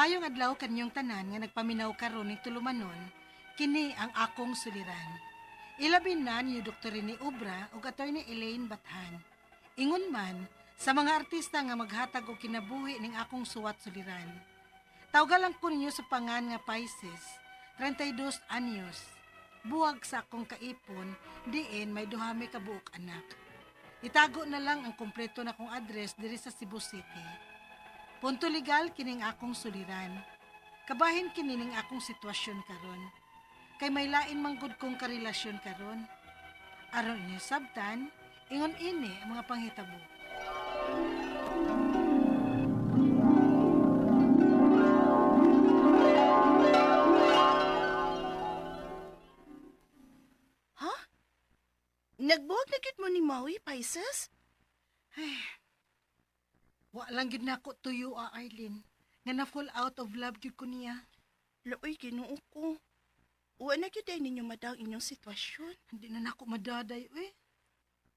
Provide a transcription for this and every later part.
Maayong adlaw kanyong tanan nga nagpaminaw karon ning tulumanon, kini ang akong suliran. Ilabin na ni Dr. Rene Obra ug Attorney Elaine Bathan. Ingon man sa mga artista nga maghatag og kinabuhi ning akong suwat suliran. Tawgalan ko ninyo sa pangan nga Pisces, 32 anyos. Buwag sa akong kaipon, diin may duhami ka buok anak. Itago na lang ang kompleto na kong address diri sa Cebu City. Punto legal kining akong suliran. Kabahin kining akong sitwasyon karon. Kay may lain manggod kong karelasyon karon. Aron inyo sabtan, ingon ini ang mga panghitabo. Ha? Nagbuwag na gid mo ni Maui, Pisces? Wa lang gid nako tuyo Arlene, nga na fall out of love gyud ko niya. Laoy, Ginoo ko. Wa na gid ay ninyo madang inyong sitwasyon. Hindi na nako madaday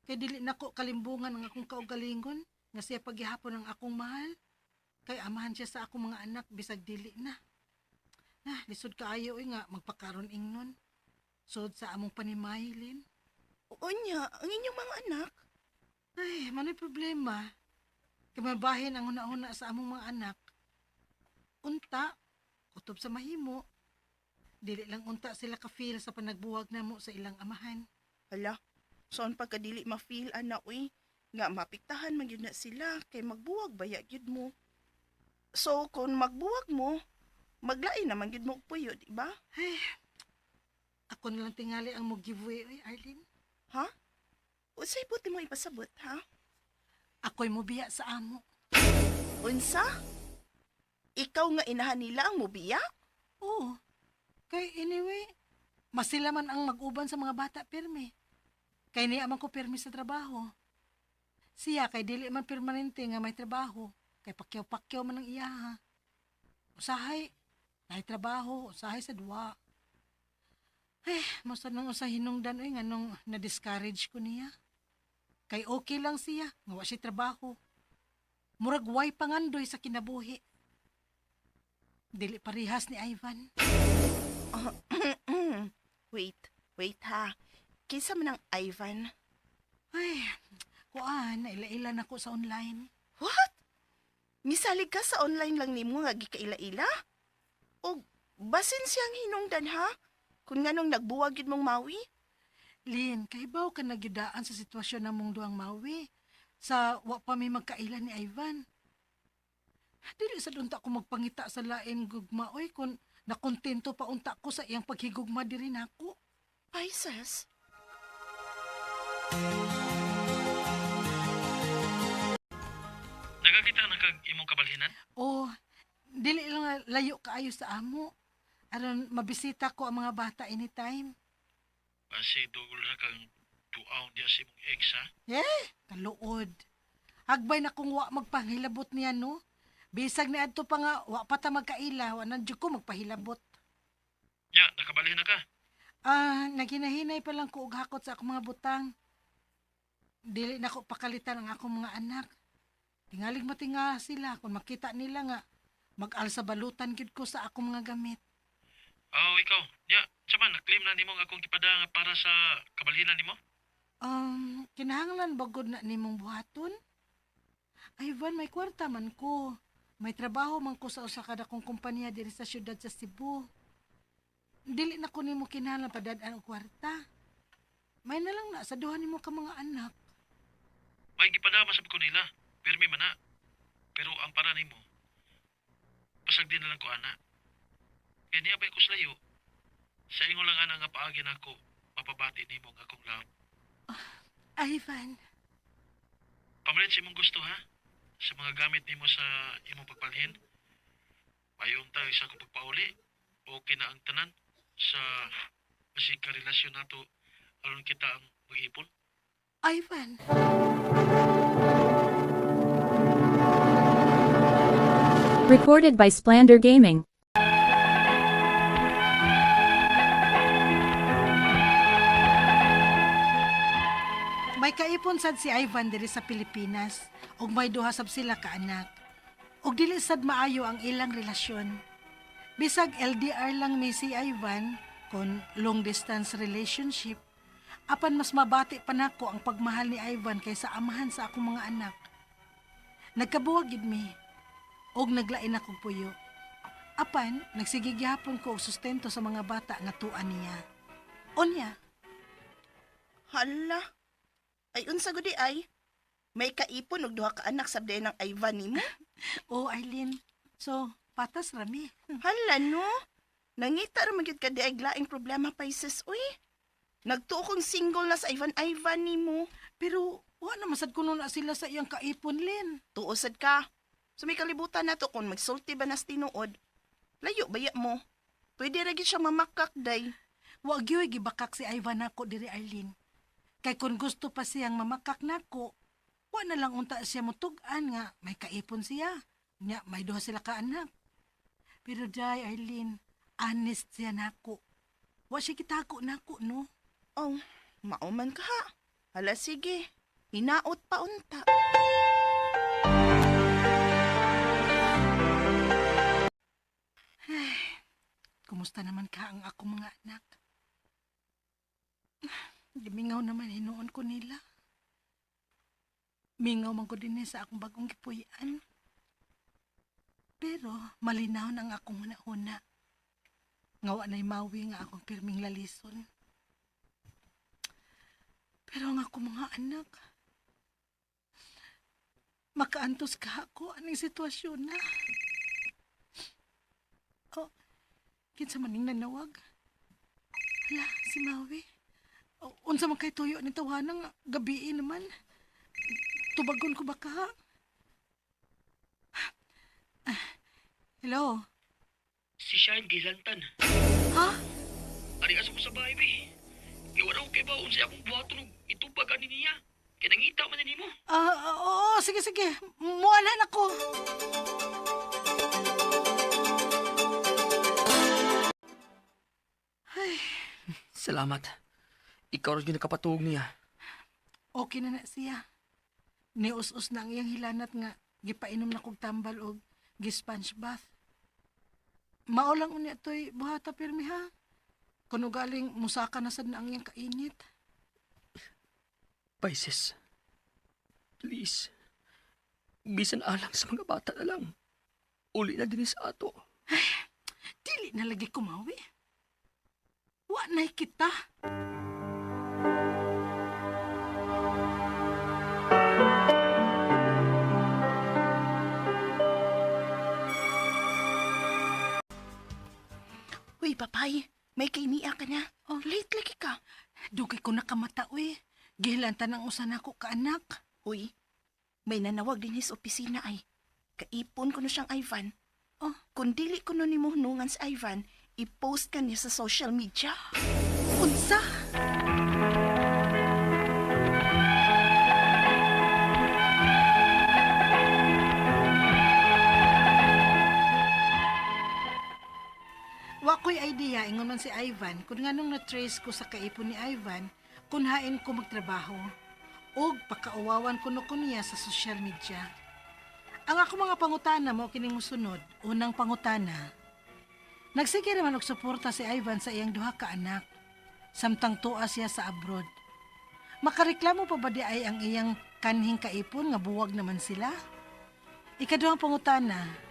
Kay dili nako kalimbungan ang akong kaugalingon nga siya paghihapon ang akong mahal. Kay amahan siya sa akong mga anak bisag dili na. Lisod kaayo nga magpakaron ingnon. Sud sa among panimahilin. Oo niya, ang inyong mga anak. Mano'y problema. Kay mabahin ang una-una sa among mga anak. Unta, kutob sa mahimo. Dili lang unta sila ka-feel sa panagbuwag namo sa ilang amahan. Hala, saan pagkadili ma-feel, anak, uy? Nga mapiktahan man yun na sila, kay magbuwag baya yun mo. So, kung magbuwag mo, maglain naman yun mo puyo, di ba? Ako na lang tingali ang mo giveaway, Arlene. Ha? Usay buti mo ipasabot, ha? Ako'y mubiya sa amo. Unsa? Ikaw nga inahan nila ang mubiya? Oo. Kay anyway, masila man ang mag-uban sa mga bata pirmi. Kay niya man ko pirmi sa trabaho. Siya kay dili man permanente nga may trabaho. Kay pakyaw-pakyaw man ang iyaha. Usahay, may trabaho, usahay sa duwa. Masa nang usa hinungdan nga nung na-discourage ko niya. Kay okay lang siya, nga wa siya trabaho. Murag way pangandoy sa kinabuhi. Dili parihas ni Ivan. Wait ha. Kisa man ang Ivan? Kuan, naila-ila na ko sa online. What? Misalig ka sa online lang nimo nga gikaila-ila? O basin siyang hinungdan ha? Kung nganong nagbuwag yun mong Maui? Lin, kahibaw ka nagyudaan sa sitwasyon ng mong duang Maui. Sa wa pa may magkaila ni Ivan. Dili sa dunta ko magpangita sa lain gugma, kung nakontento pa unta ko sa iyang paghigugma diri nako. Pisces? Nagakita na kag imong kabalhinan? Dili lang layo kaayo sa amo. Aron mabisita ko ang mga bata anytime. Kasi dugol na kang tuaw diya si mong ex ha? Kaluod. Hagbay na kung wa magpahilabot niya, no? Bisag ni adto pa nga, wa pa ta magkaila, wa nandiyo ko magpahilabot. Ya, nakabalhin na ka. Naginahinay pa lang ko og hakot sa akong mga butang. Dili na ko pakalitan ang akong mga anak. Tingalig matinga sila kung makita nila nga mag-alsa balutan gid ko sa akong mga gamit. Ikaw. Ya, saman, na-claim na nimo ang akong gipada nga para sa kabalhinan nimo? Kinahanglan bagod na nimong buhaton? Ivan, may kwarta man ko. May trabaho man ko sa usa ka dakong kompanya diri sa syudad sa Cebu. Dili na ko nimo kinahanglan padad-an og kwarta. May na lang na sa duha nimo ka mga anak. May gipada masab ko nila. Pirmi man na. Pero ang para nimo, pasag din na lang ko ana. Kaya niya ba ko layo? Sa ingo lang ana nga paagi na ako, mapabati nimo nga akong love. Ivan. Pamalit sa imong gusto ha? Sa mga gamit nimo sa imong pagbalhin. Payon ta isa ko pagpauli. Okay na ang tanan sa masig ka relasyon nato aron kita ang mag-ipon. Ivan. Recorded by Splander Gaming. May kaipon sad si Ivan diri sa Pilipinas ug may duha sab sila ka anak. Og dili sad maayo ang ilang relasyon. Bisag LDR lang mi si Ivan, kon long distance relationship, apan mas mabati pa nako ang pagmahal ni Ivan kaysa amahan sa akong mga anak. Nagkabuwag gid mi, og naglain akong puyo. Apan, nagsige gyapon ko og sustento sa mga bata nga tuan niya. Unya, Hala. Ay, unsa gudi ay? May kaipon og duha ka anak sa ng Ivan nimo? o Arlene, so patas rami. Hala no. Nangita ra magyud ka di ay glaing problema Pisces uy. Nagtuo kong single na sa Ivan nimo. Pero wa na masad kuno na sila sa iyang kaipon, Lin. Tuosad ka. Sa may kalibutan nato kung magsulti ba nas tinuod. Layo baya mo. Pwede ra gyud siya mamakak day. Wa gyud gibakak si Ivan nako diri Arlene. Kay kung gusto pa siyang mamakak nako, wa na lang unta siya mutug-an nga may kaipon siya. Nya may duha sila ka anak. Pero day Arlene, honest siya nako. Wa siya kitako nako no. Oh, mauman ka ha. Hala sige. Hinaot pa unta. Kumusta naman ka ang ako mga anak? Mingaw naman hinuon ko nila. Mingaw man ko din sa akong bagong gipuy-an. Pero malinaw na ang akong hunahuna. Ngawa na'y mawi nga akong pirming lalison. Pero ang akong mga anak, makaantos ka ako aning sitwasyon na. Oh, kinsa maning nanawag? Hala, si Maui. Unsa man kay tuyo ni tawanang gabi naman. Tubagon ko ba ka? Hello? Si Shine Gilantan. Ha? Ari asa ko sa bahay, be. Iwan ako kay baon siya akong buhaton og itubag ani niya. Kaya nangita man nimo. Oo, sige. Mualan ako. Salamat. Ikaw rin yung nakapatuog niya. Okay na siya. Nius-us na ang iyang hilanat nga gipainom na kog tambal og gi-sponge bath. Mao lang unya toy buhata pirmi ha. Kuno galing musaka na sad na ang iyang kainit. Pisces, please. Bisan alang sa mga bata na lang. Uli na din sa ato. Dili na lagi kumawi. Wa na kita. Uy, papay. May kainiya ka na. Oh, late lagi ka. Dugay ko nakamata uy. Gihilantan ang usa nako ka anak. Uy, may nanawag din sa opisina ay. Kaipon ko no siyang Ivan. Oh. Kung dili ko no ni mo hunungan sa Ivan, i-post ka niya sa social media. Unsa? Wa ko'y idea ingon man si Ivan kung nganong na-trace ko sa kaipon ni Ivan kung hain ko magtrabaho og pakauwawan ko no niya sa social media. Ang ako mga pangutana mo kining mosunod. Unang pangutana. Nagsige naman og suporta si Ivan sa iyang duha ka anak. Samtang tuwa siya sa abroad. Makareklamo pa ba di ay ang iyang kanhing kaipon nga buwag naman sila? Ikaduhang pangutana.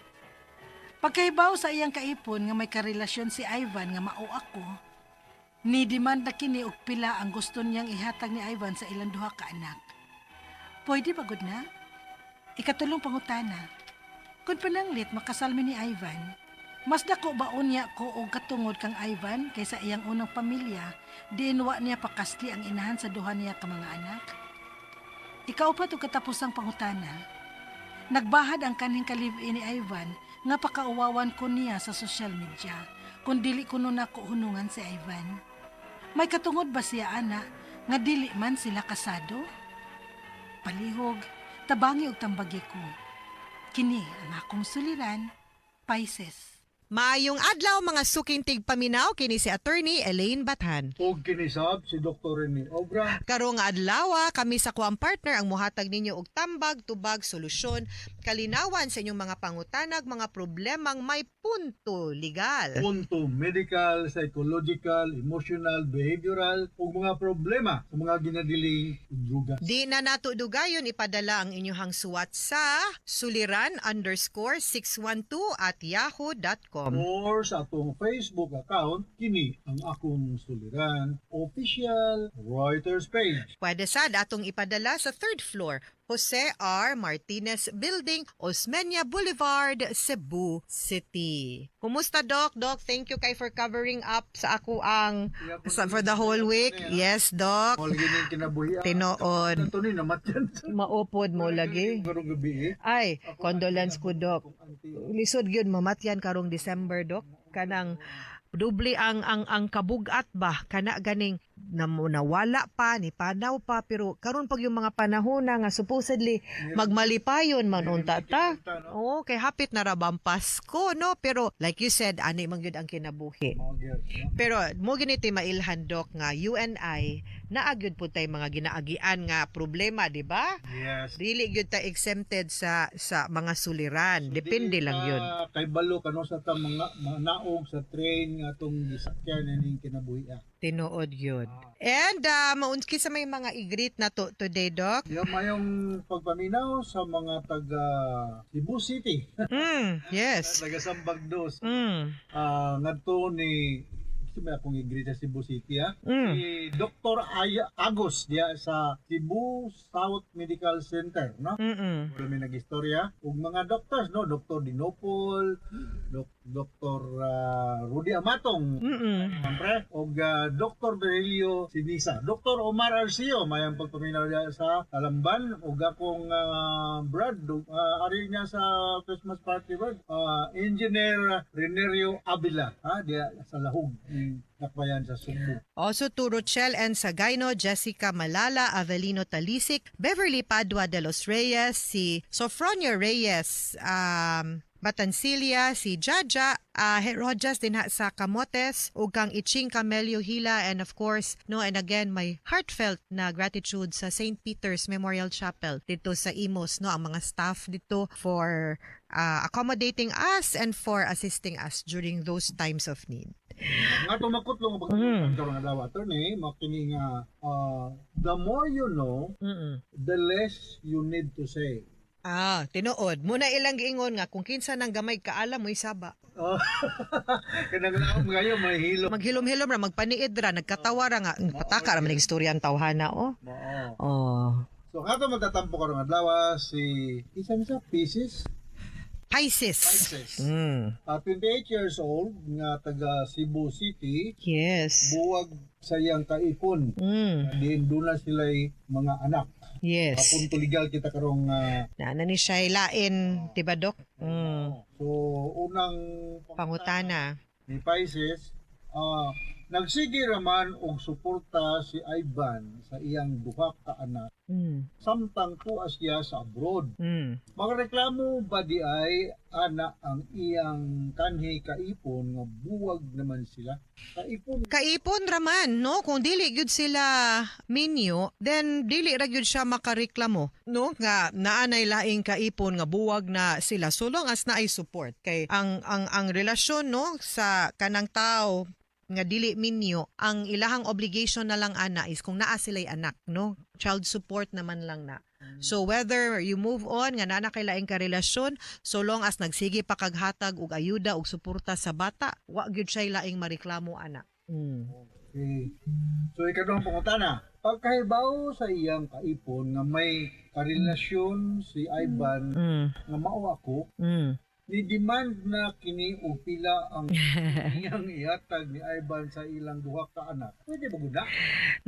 Pagkahibaw sa iyang kaipon nga may karelasyon si Ivan nga mao ako, ni demand na kini og pila ang gusto niyang ihatag ni Ivan sa ilang duha ka anak. Pwede ba gud na? Ikatulong pangutana. Kung pananglit makasalmi ni Ivan, mas dako ba unya ko og katungod kang Ivan kaysa iyang unang pamilya, diin wa niya pakasli ang inahan sa duha niya ka mga anak? Ikaupat og katapusang pangutana. Nagbahad ang kanhing kalib-in ni Ivan nga pakauwawan ko niya sa social media kung dili ko nun ako hunungan si Ivan. May katungod ba siya ana nga dili man sila kasado? Palihog, tabangi og tambagi ko. Kini ang akong suliran, Pisces. Maayong adlaw mga suking tigpaminaw kini si attorney Elaine Bathan. Og kinisab si Dr. Rene Obra. Karong adlaw kami sa kuang partner ang muhatag ninyo og tambag, tubag, solusyon, kalinawan sa inyong mga pangutanag, mga problemang may punto legal. Punto medical, psychological, emotional, behavioral ug mga problema sa mga ginadiling druga. Di na nato dugayon ipadala ang inyong suwat sa suliran_612@yahoo.com. Or sa atong Facebook account, kini ang akong suliran official Reuters page. Pwede sad atong ipadala sa 3rd floor, Jose R. Martinez Building, Osmeña Boulevard, Cebu City. Kumusta, Doc? Doc, thank you kay for covering up sa ako ang for the whole week. Yes, Doc. All ginin kinabuhi. Tinood. Ito ni namatyan. Maupod mo lagi. Karong gabi Ay, condolence ko, Doc. Lisod gyud mamatyan karong December, Doc. Kanang doble ang kabugat ba kana ganing nawala pa ni panaw pa pero karon pag yung mga panahon na nga supposedly magmalipayon man unta ta. Oh, kay hapit na ra ba ang Pasko, no? Pero like you said, ani man gyud ang kinabuhi. Pero mo giniti mailhan, Doc, nga UNI naagyud po tay mga ginaagian nga problema, di ba? Yes. Dili gyud ta exempted sa mga suliran. Depende lang yun. Kay balo kano sa ta mga naog sa train nga atong gisakyan ning kinabuhi. Tinuod yun. And maunski sa may mga i-greet na to today, Doc. Yung mayong pagpaminaw sa mga taga Cebu City. Yes. Taga Sambagdos. Mm. Ngadto ni may akong i-greet sa Cebu City Mm. si Dr. Agos diya sa Cebu South Medical Center, no? Kami nag-istorya ug mga doctors, no? Dr. Dinopol, Dr. Rudy Amatong, siyempre, ug Dr. Berelio Sinisa, Dr. Omar Arcio, mayang pagpaminaw diya sa Talamban, ug akong Brad, ari niya sa Christmas party, Brad, Engineer Renerio Avila, diya sa Lahog, Nakbayan sa Subo. Also to Rochelle and Sagayno, Jessica Malala, Avelino Talisik, Beverly Padua de los Reyes, si Sofronio Reyes, Batancilia, si Jaja, Rojas din sa Camotes, ug kang Iching Camelio Hila, and of course, no, and again, my heartfelt na gratitude sa St. Peter's Memorial Chapel dito sa Imos, no, ang mga staff dito for accommodating us and for assisting us during those times of need. Nga tumakot lang ang karong adlaw attorney, makini nga the more you know, the less you need to say. Tinuod. Muna ilang giingon nga kung kinsa nang gamay kaalam mo isaba. Kanang laom ngayon mahilo. Maghilom-hilom ra, magpaniid ra, nagkatawa ra nga. Pataka ra man istorya ang tawhana, oh. Oh. So kato magtatampo karong adlaw si isa Pisces. Pisces. 28 years old nga taga Cebu City. Yes. Buwag sa iyang kaipon. Diin doon na sila'y mga anak. Yes. Punto legal kita karong Na ni siya lain, diba, Doc? So unang Pangutana. ni Pisces, nagsige raman og suporta si Ivan sa iyang duha ka anak. Samtang tuwa siya sa abroad. Magreklamo ba di ay ana ang iyang kanhi kaipon nga buwag naman sila? Kaipon raman, no? Kung dili gyud sila minyo, then dili ra gyud siya makareklamo, no? Nga naanay laing kaipon nga buwag na sila so long as naay support kay ang relasyon, no, sa kanang tao nga dili minyo, ang ilahang obligation na lang ana is kung naa sila'y anak, no? Child support naman lang na. So whether you move on nga naa kay laing ka relasyon, so long as nagsige pa kaghatag og ayuda og suporta sa bata, wa gyud siya laing mareklamo ana. Okay. So ikadong pangutana, pagkahibaw sa iyang kaipon nga may karelasyon si Ivan nga mao ako, ni demand na kini og pila ang iyang ihatag ni Ivan sa ilang duha ka anak. Pwede ba gud na?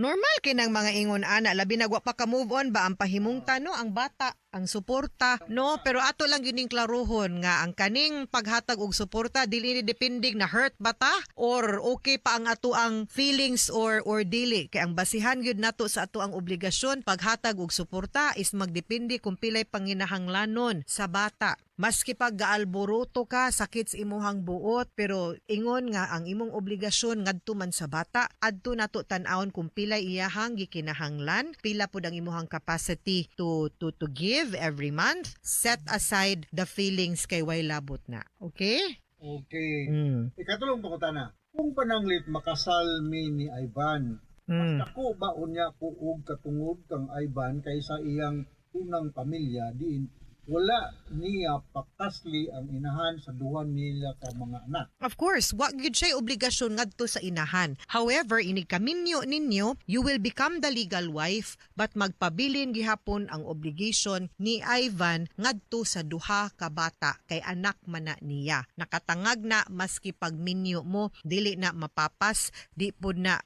Normal kinang mga ingon ana, labi nagwa pa ka move on ba ang pahimungtan, no, ang bata, ang suporta, no, pero ato lang gining klaruhon nga ang kaning paghatag og suporta dili ni depending na hurt ba ta or okay pa ang ato ang feelings or dili, kay ang basihan gyud nato sa ato ang obligasyon paghatag og suporta is magdepende kung pilay panginahanglanon sa bata. Maski pag gaalboroto ka, sakit sa imuhang buot, pero ingon nga ang imong obligasyon ngadto man sa bata, adto nato tan-awon kung pila iyahang gikinahanglan, pila pud ang imuhang capacity to give every month. Set aside the feelings kay way labot na. Okay? Okay. Mm. Ikatulong pangutana. Kung pananglit makasal mi ni Ivan, mas dako ba unya ko og katungod kang Ivan kaysa iyang unang pamilya diin wala niya pakasli ang inahan sa duha nila ka mga anak. Of course, wa gyud siya obligasyon ngadto sa inahan. However, inig kaminyo ninyo, you will become the legal wife but magpabilin gihapon ang obligation ni Ivan ngadto sa duha ka bata kay anak man na niya. Nakatangag na maski pagminyo mo dili na mapapas, di pud na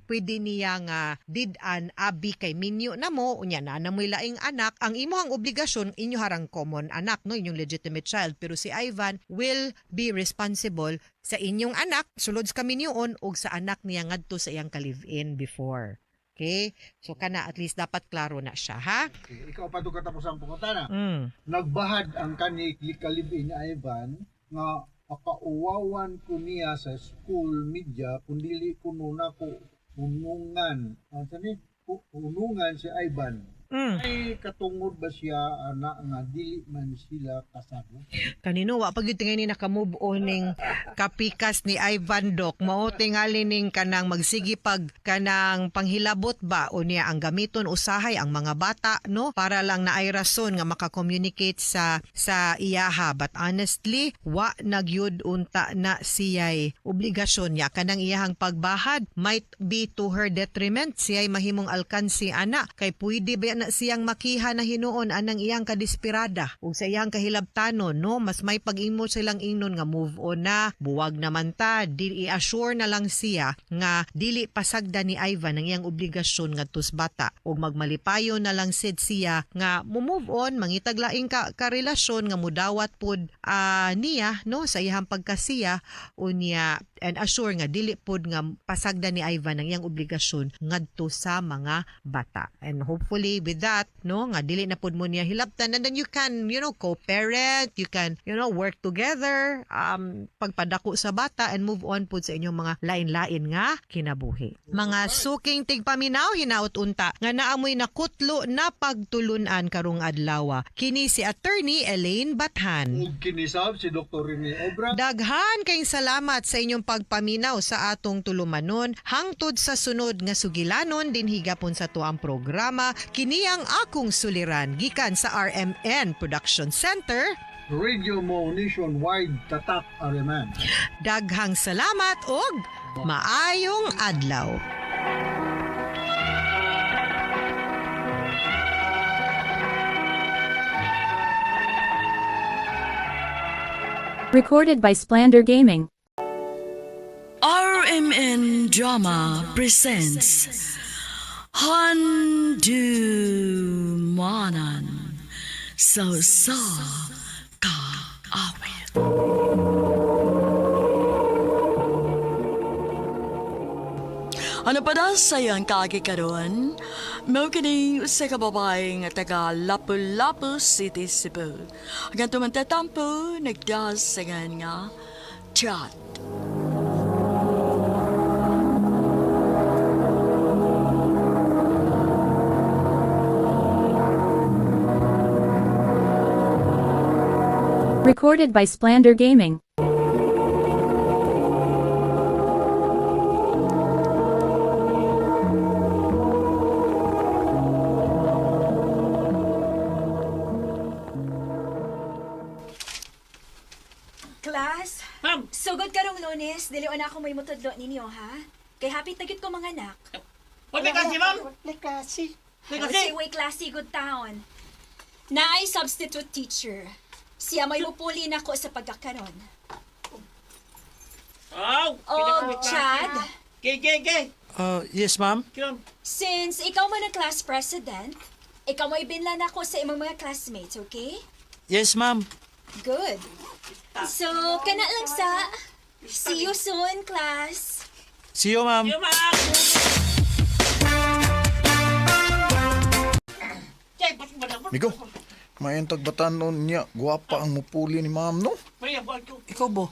pwede niya nga did-an abi kay minyo na mo unya na namoy laing anak. Ang imuhang obligasyon inyo harang common anak, no, inyong legitimate child, pero si Ivan will be responsible sa inyong anak sulod sa kaminyoon ug sa anak niya ngadto sa iyang ka-live-in before. Okay? So kana at least dapat klaro na siya, ha? Okay. Ikaw pa ito katapos ang pangutana. Mm. Nagbahad ang kani kalibin ni Ivan nga pakauwawan ko niya sa school media kung dili ko na ko unungan. Unungan si Ivan. Mm. Ay katungod ba siya anak nga dili man sila kasado? Kanino wa pag tingay ni naka-move on ning kapikas ni Ivan Doc, mao tingali ning kanang magsigi pag kanang panghilabot ba o niya ang gamiton usahay ang mga bata, no, para lang na ay rason nga maka-communicate sa iyaha. But honestly, wa nagyud unta na siya'y obligasyon niya kanang iyahang pagbahad might be to her detriment. Siya'y mahimong alkansi ana kay pwede ba na siyang makiha na hinuon anang iyang kadesperada ug sa iyang kahilabtanon, no, mas may pag-imo silang ingnon nga move on na, buwag naman ta, i-assure na lang siya nga dili pasagda ni Ivan ang iyang obligasyon ngadto sa bata ug magmalipayon na lang sid siya nga move on, mangitag laing ka relasyon nga mudawat pud niya, no, sa iyang pagkasiya unya, and assure nga dili pud nga pasagda ni Ivan ang iyang obligasyon ngadto sa mga bata. And hopefully with that, no, nga dili na pud mo niya hilabtan, and then you can, co-parent, you can, work together, pagpadako sa bata and move on pud sa inyong mga lain-lain nga kinabuhi. Mga suking tigpaminaw, hinaut unta nga naamoy nakutlo na pagtulunan karong adlaw. Kini si Attorney Elaine Bathan. Ug kinisab si Dr. Rene Obra. Daghan kayong salamat sa inyong pagpaminaw sa atong tulumanon hangtod sa sunod nga sugilanon din higapon sa tuang programa. Kini ang akong suliran gikan sa RMN Production Center. Radio mo nationwide tatak Ariman. Daghang salamat og maayong adlaw. Recorded by Splander Gaming. RMN Drama presents Handumanan So Ka Awit. Ano pa daw sayang kagikaroon? Mao kini sa kababae nga taga Lapu-Lapu City, Cebu. Hanggang tumantatampo, nagdasagan nga chat. Recorded by Splander Gaming. Class, Ma'am! sugod karong Lunes, dili na ako may mutudlo ninyo, ha? Kay happy tagit ko mga anak. Wala kasi, ma'am! Kasi way klase good taon. Naay substitute teacher. Siya may mupuli na ko sa pagkakaroon. Aw! O, Chad, Gay! Yes, ma'am. since ikaw man ang class president, ikaw may binlan ako sa imong mga classmates, okay? Yes, ma'am. Good. So, kana lang sa... See you soon, class. See you, ma'am. Migo, Mayentag batanon niya, guwapa ang mupuli ni ma'am, no? Ikaw ba?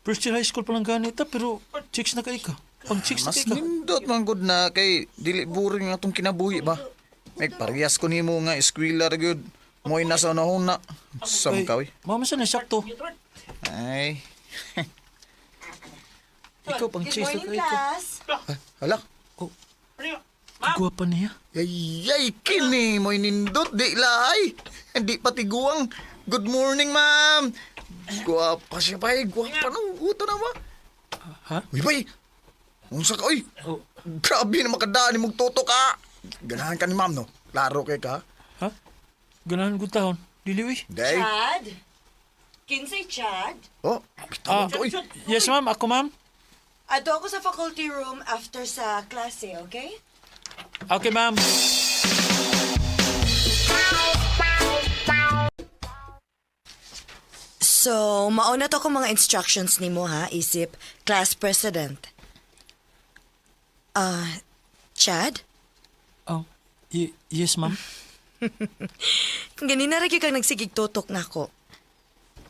First year high school pa lang ganita, pero chicks na kay ka. Pang chicks na Mas kay ka. nindot man gud na kay dili boring nga itong kinabuhi ba? May parehas ko nimo nga eskwela ra gyud. Mo'y nasa unahuna. Sam ka, uy. Mama sa sakto. Ay. Ikaw pang chicks na kay ka. Hala. Guwapa niya. Ay, kini mo'y nindot, di lahay. Hindi pati guwang. Good morning, ma'am. Guwapa siya pa, guwapa nang uto na ba? Ha? Uy, bay. Unsa ka, uy. Oh. Grabe na makadaan ni mong toto ka. Ganahan ka ni ma'am, no? Klaro kay ka. Ha? Ganahan ko taon. Dili, uy. Day. Chad? Kinsay Chad? Oh, bitawan ka, uy. Yes, ma'am. Ako, ma'am. Ato ako sa faculty room after sa klase, okay? Okay, ma'am. So, mauna to ko mga instructions nimo ha, isip class president. Chad? Oh, yes, ma'am. Ganina ra gyud kang nagsigig tutok nako.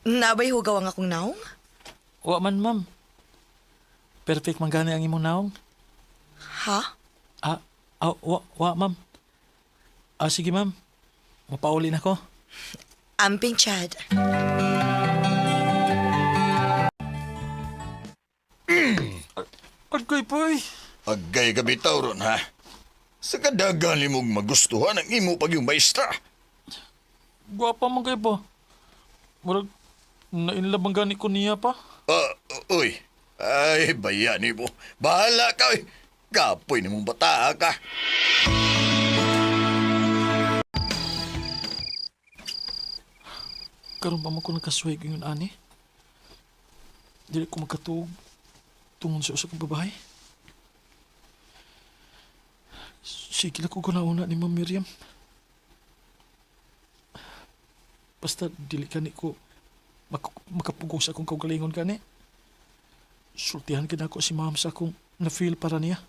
Nabay hugaw ang akong naong? Wa man, ma'am. Perfect man gani ang imong naong. Ha? Wa, ma'am. Sige, ma'am. Mapauli na ko. Amping Chad. Agay, boy. Agay ka bitaw ron, ha? Sa kadagan mong magustuhan ang imo pag yung maestra. Guwapa man kayo ba? Murag, nainlabang gani ko niya pa. Uy. Ay, bayani mo. Bahala ka, uy. Kapoy ni mong bata ka. Karon pa man ko nagkasway ngayon, ani. Dili ko magkatuog tungod sa usa kong babae. Sige lang ko gunauna ni Ma'am Miriam. Basta dili kani ko makapugong sa akong kaugalingon kani. Sultihan ka na ako si Ma'am sa akong na-feel para niya.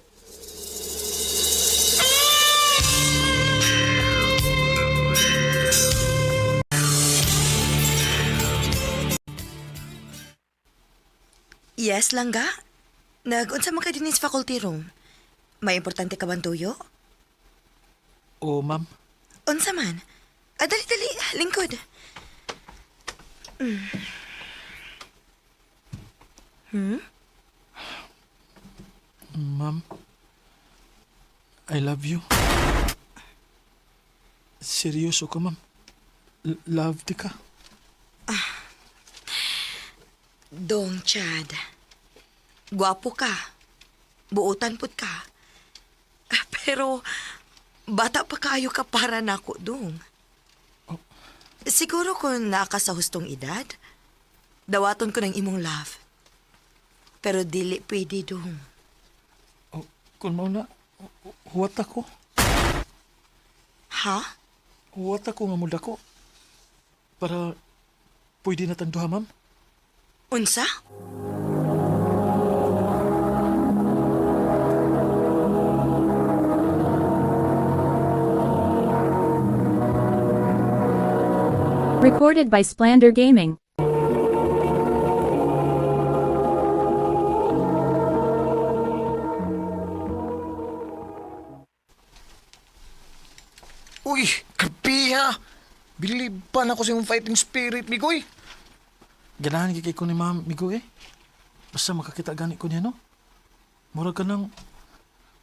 Yes, langga. Nag-unsa man ka din sa faculty room. May importante ka bang tuyo? Oo, ma'am. Unsa man? Dali, lingkod. Ma'am, I love you. Seryoso ka, ma'am. Love di ka. Dong, Chad. Gwapo ka. Buutan pud ka. Pero, bata pa kayo ka para nako, Dong. Siguro kung naka sa hustong edad, dawaton ko ng imong love. Pero dili pwede, Dong. Kung mauna, huwat ako. Ha? Huwat ako nga muda ko. Para pwede na tanduha, ma'am. Unsa? Recorded by Splander Gaming. Uy, karpiha! Bilib pa na ko sa iyong fighting spirit, Migoy. Ganahan kay ko ni Ma'am Migo eh. Basta makakita gani ko niya, no? Murag ka nang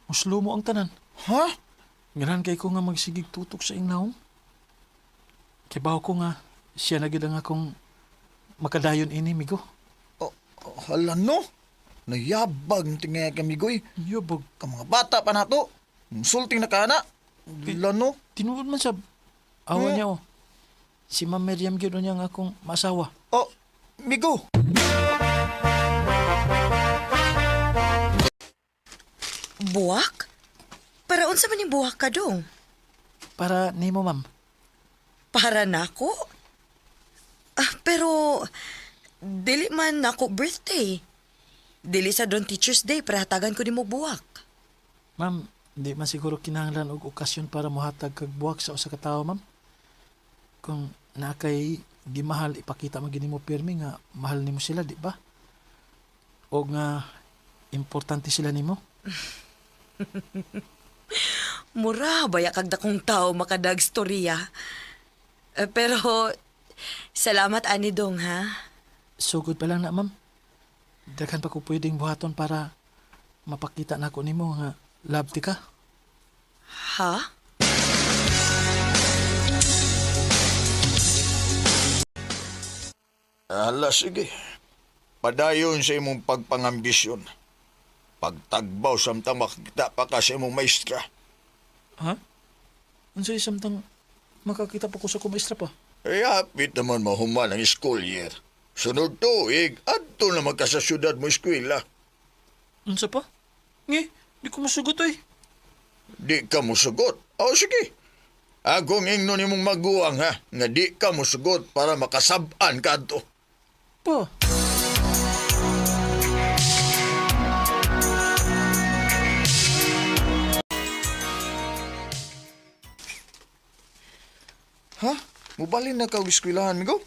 muslo mo ang tanan. Ha? Ganahan kay ko nga magsigig tutok sa ingnaong. Kibaw ko nga, siya na gid ang akong makadayon ini, Migo. Hala no? Nayabag ng tingay ka, Migoy. Yabag. Ka mga bata pa na to. Sulting na ka na. Hala no? Tinuod man sab. Awa niya, oh. Si Ma'am Miriam gid niya nga akong masawa. Oh, Migo. Buwak? Para unsa man yung buwak ka, Dong? Para nimo, ma'am. Para nako? Pero, dili man nako birthday. Dili sa Don Teacher's Day para hatagan ko ni mo buwak. Ma'am, di man siguro kinahanglan og okasyon para mohatag kag buwak sa usa ka tawo, ma'am. kung nakay di mahal ipakita magini mo pirmi nga mahal nimo sila, di ba? O nga importante sila nimo. Mura, baya kag dakong tao makadag storya. Pero, salamat ani dong, ha? Sugod pa lang na, ma'am. Daghan pa ko pwedeng buhaton para mapakita na ko nimo nga love ti ka. Ha? Ala, sige. Padayon sa imong pagpangambisyon. Pagtagbaw samtang makakita pa ka sa imong maestra. Ha? Unsay samtang makakita pa ko sa kumaestra pa? Ay, hapit naman mahuman ang school year. Sunod tuig, adto na magka sa syudad mo eskwela. Unsa pa? Ngi, di ko masugot ay. Di ka mo sugot. O sige. Akong ingnon imong maguwang ha, nga di ka mo sugot para makasab-an ka adto. Pa? Ha? Mubalin na ka og eskwelahan, migo?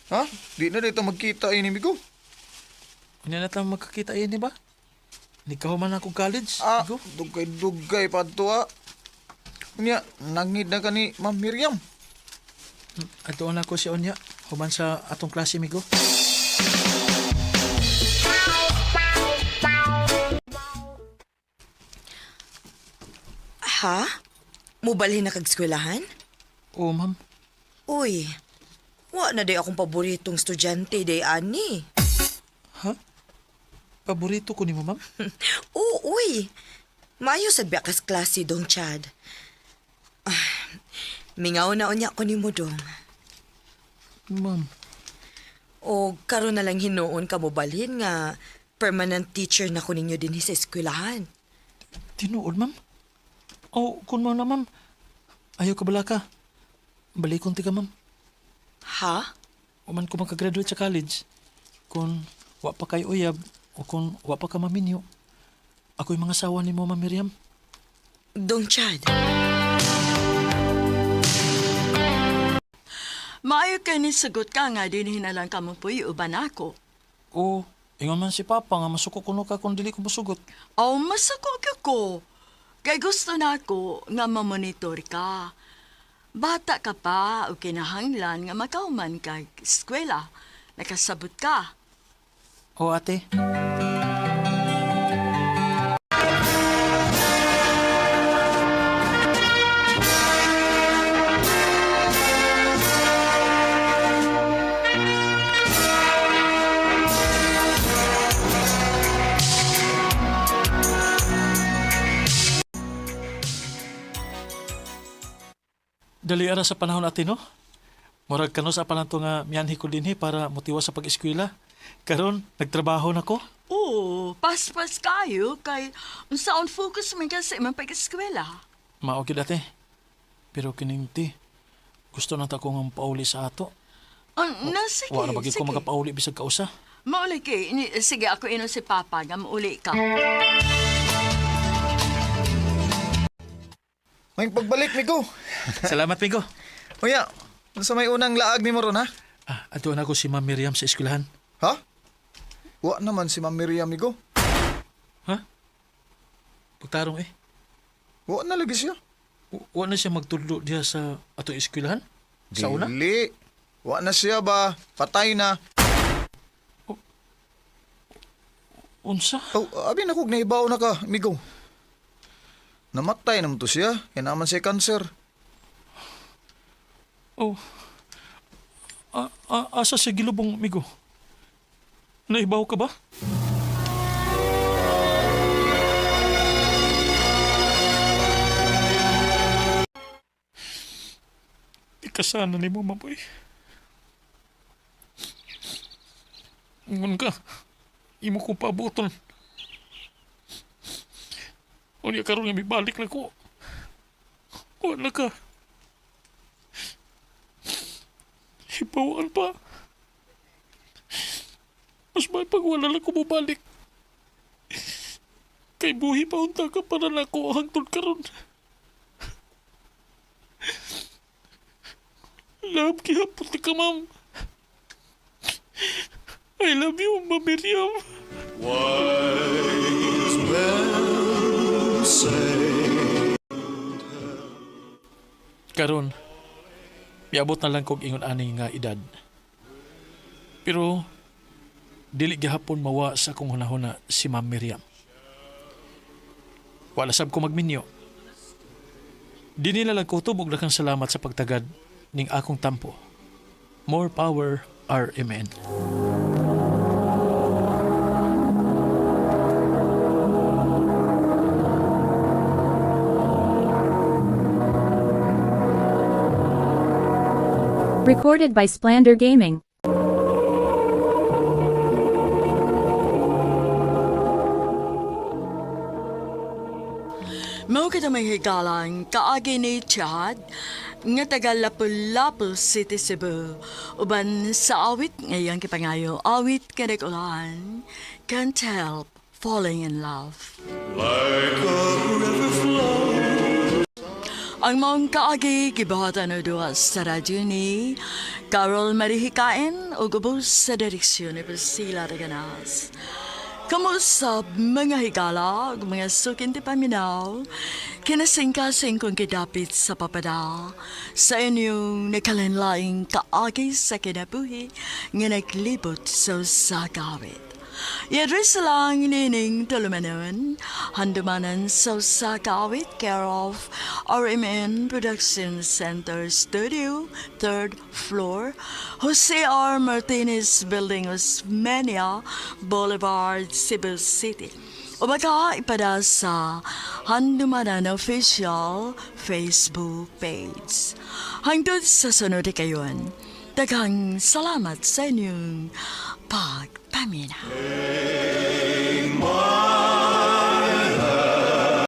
Ha? Di na dito magkita ini, migo? Hindi na tayo magkakita yun, di ba? Hindi ka human akong college. Ah, Igo. dugay-dugay pa to ha. Unya, nangid na ka ni Ma'am Miriam. Ato na ko si Onya. Human sa atong klase, migo. Ha? Mubalhin na kag eskwelahan? Oo, ma'am. Uy, wa na day akong paboritong estudyante day ani. Ha? Paborito ko ni mo, ma'am? Oo, uy. Mayo sad biya kas klase dong, Chad. Mingaw na unya ko nimo dong. Ma'am. O karon na lang hinuon ka mo balhin nga permanent teacher na ko ninyo din sa eskwelahan. Tinuod, ma'am? O, kung mo na, ma'am. Ayaw ka bala ka. Balikon ti ka, ma'am. Ha? Uman ko makagraduate sa college. Kung wa pa kay uyab o kung wa pa ka maminyo, ako'y mga sawa ni mo, Ma'am Miriam. Dong, Chad. Maayo kay ni sagot ka nga din hinalang ka mo po uban ako. O, ingon man si Papa nga masuko kuno ka kung dili ko musugot. Oh, masako ko. Kay gusto na ako nga mamonitor ka. Bata ka pa o kinahanglan nga makauman ka eskwela. Nakasabot ka. O, ate. Dali ara sa panahon natin, no? Murag kano sa panahon to nga miyanhi ko dinhi para motiwa sa pag-eskwela. Karon nagtrabaho na ko. Oo, pas-pas kayo kay unsaon focus man ka sa imong pag-eskwela. Mao gyud ate. Pero kining ti, gusto na ta ko nga pauli sa ato. Sige, Wa na bagay ko sige. magapauli bisag kausa. Mauli kay, sige ako ino si Papa nga mauli ka. May pagbalik, migo. Salamat, Migo. Uya, sa may unang laag ni mo ron, ha? Ato na ko si Ma'am Miriam sa eskwelahan. Ha? Wa naman si Ma'am Miriam, migo. Ha? Pagtarong eh. Wa na lagi siya. Wa na siya magtudlo diha sa ato eskwelahan? Sa una? Dili. Wa na siya ba? Patay na. Unsa? Oh, abi na kog naibaw na ka, migo. Namatay naman to siya. Kaya naman siya cancer. Oh. Asa siya gilubong, Migo? Naibaw ka ba? Ikasana ni mo, maboy. Ingon ka. Imo ko pabuton. O niya karoon nga may balik na ko. Wala ka. Hibawaan pa. Mas may pag wala lang ko bumalik. Kay buhi pa unta ka para na ako hangtod karon. Love, gihapon ni ka, ma'am. I love you, Ma'am Miriam. Wise men say. Karon, miabot na lang kog ingon ani nga edad. Pero, dili gihapon mawa sa akong hunahuna si Ma'am Miriam. Wala sab ko magminyo. Di nila lang ko tubog na kang salamat sa pagtagad ning akong tampo. More power, RMN. Recorded by Splander Gaming. Mao kita may higalan, kaagi ni Chad, nga taga Lapu-Lapu City, Cebu. Uban sa awit ngayang kipangayo, awit kanikulan, can't help falling in love. Like a river flow. Ang mong kaagi, gibahatan na duwa sa radyo ni Carol Marihikain o gubos sa direksyon ni Priscilla Reganas. Kamusta mga higala, mga sukin ti paminaw, kinasing-kasing kong kidapit sa papada, sa inyong nakalanlaing kaagi sa kinabuhi, nga naglibot sa usagawit. I-address lang nining tulumanon, handumanan sa usagawit, care of RMN Production Center Studio, 3rd floor, Jose R. Martinez Building, Osmeña Boulevard, Cebu City. O baka ipada sa Handumanan Official Facebook page. Hangtod sa sunod kayon, daghang salamat sa inyong pagpaminaw.